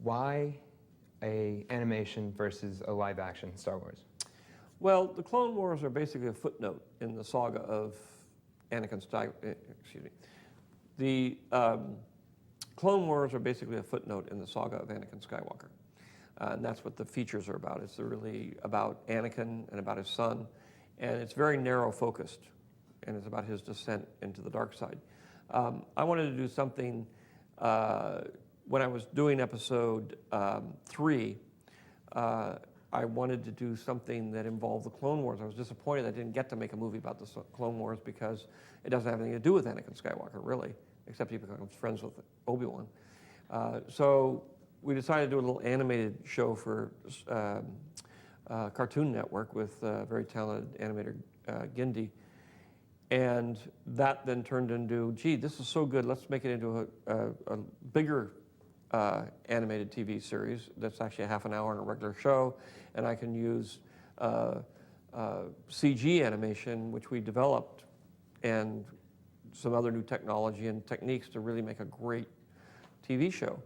why a animation versus a live action Star Wars? Well, the Clone Wars are basically a footnote in the saga of Anakin Skywalker. Excuse me. The Clone Wars are basically a footnote in the saga of Anakin Skywalker. And that's what the features are about. It's really about Anakin and about his son. And it's very narrow focused. And it's about his descent into the dark side. I wanted to do something, when I was doing episode 3, I wanted to do something that involved the Clone Wars. I was disappointed I didn't get to make a movie about the Clone Wars because it doesn't have anything to do with Anakin Skywalker, really, except he becomes friends with Obi-Wan. So we decided to do a little animated show for Cartoon Network with very talented animator Gindi. And that then turned into, gee, this is so good, let's make it into a bigger animated TV series that's actually a half an hour in a regular show, and I can use CG animation, which we developed, and some other new technology and techniques to really make a great TV show.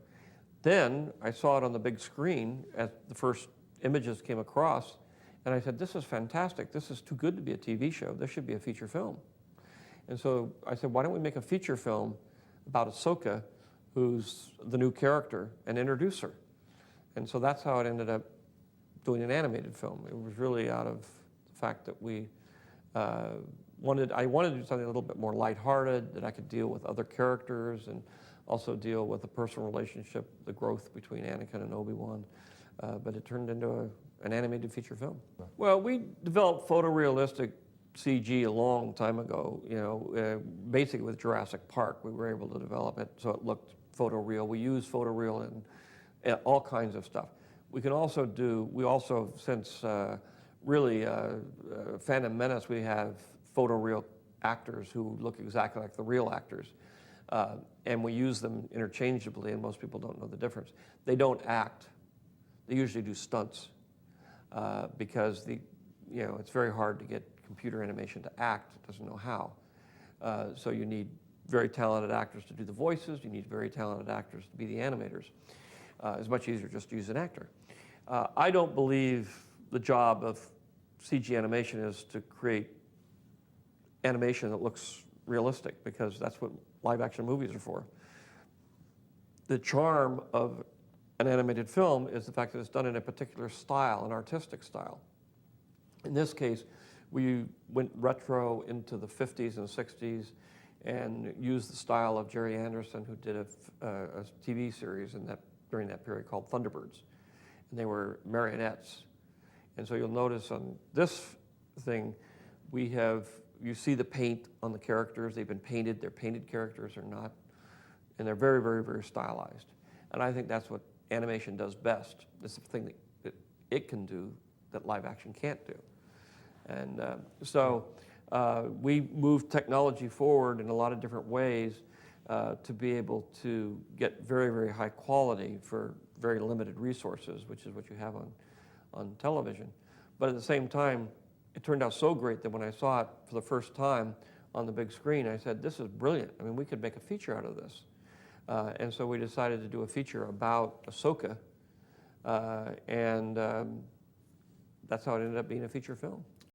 Then I saw it on the big screen as the first images came across, and I said, this is fantastic. This is too good to be a TV show. This should be a feature film. And so I said, why don't we make a feature film about Ahsoka, who's the new character, and introduce her? And so that's how it ended up doing an animated film. It was really out of the fact that I wanted to do something a little bit more lighthearted, that I could deal with other characters and also deal with the personal relationship, the growth between Anakin and Obi-Wan. But it turned into an animated feature film. Well, we developed photorealistic CG a long time ago, basically with Jurassic Park. We were able to develop it so it looked photoreal. We use photoreal in all kinds of stuff. We also, since really Phantom Menace, we have photoreal actors who look exactly like the real actors. And we use them interchangeably, and most people don't know the difference. They don't act. They usually do stunts because it's very hard to get computer animation to act. It doesn't know how. So you need very talented actors to do the voices. You need very talented actors to be the animators. It's much easier just to use an actor. I don't believe the job of CG animation is to create animation that looks realistic, because that's what live action movies are for. The charm of an animated film is the fact that it's done in a particular style, an artistic style. In this case, we went retro into the 50s and 60s and used the style of Jerry Anderson, who did a TV series during that period called Thunderbirds. And they were marionettes. And so you'll notice on this thing, you see the paint on the characters. They've been painted. They're painted characters or not. And they're very, very, very stylized. And I think that's what animation does best. It's the thing that it can do that live action can't do. And so we moved technology forward in a lot of different ways to be able to get very, very high quality for very limited resources, which is what you have on television. But at the same time, it turned out so great that when I saw it for the first time on the big screen, I said, this is brilliant. I mean, we could make a feature out of this. And so we decided to do a feature about Ahsoka, and that's how it ended up being a feature film.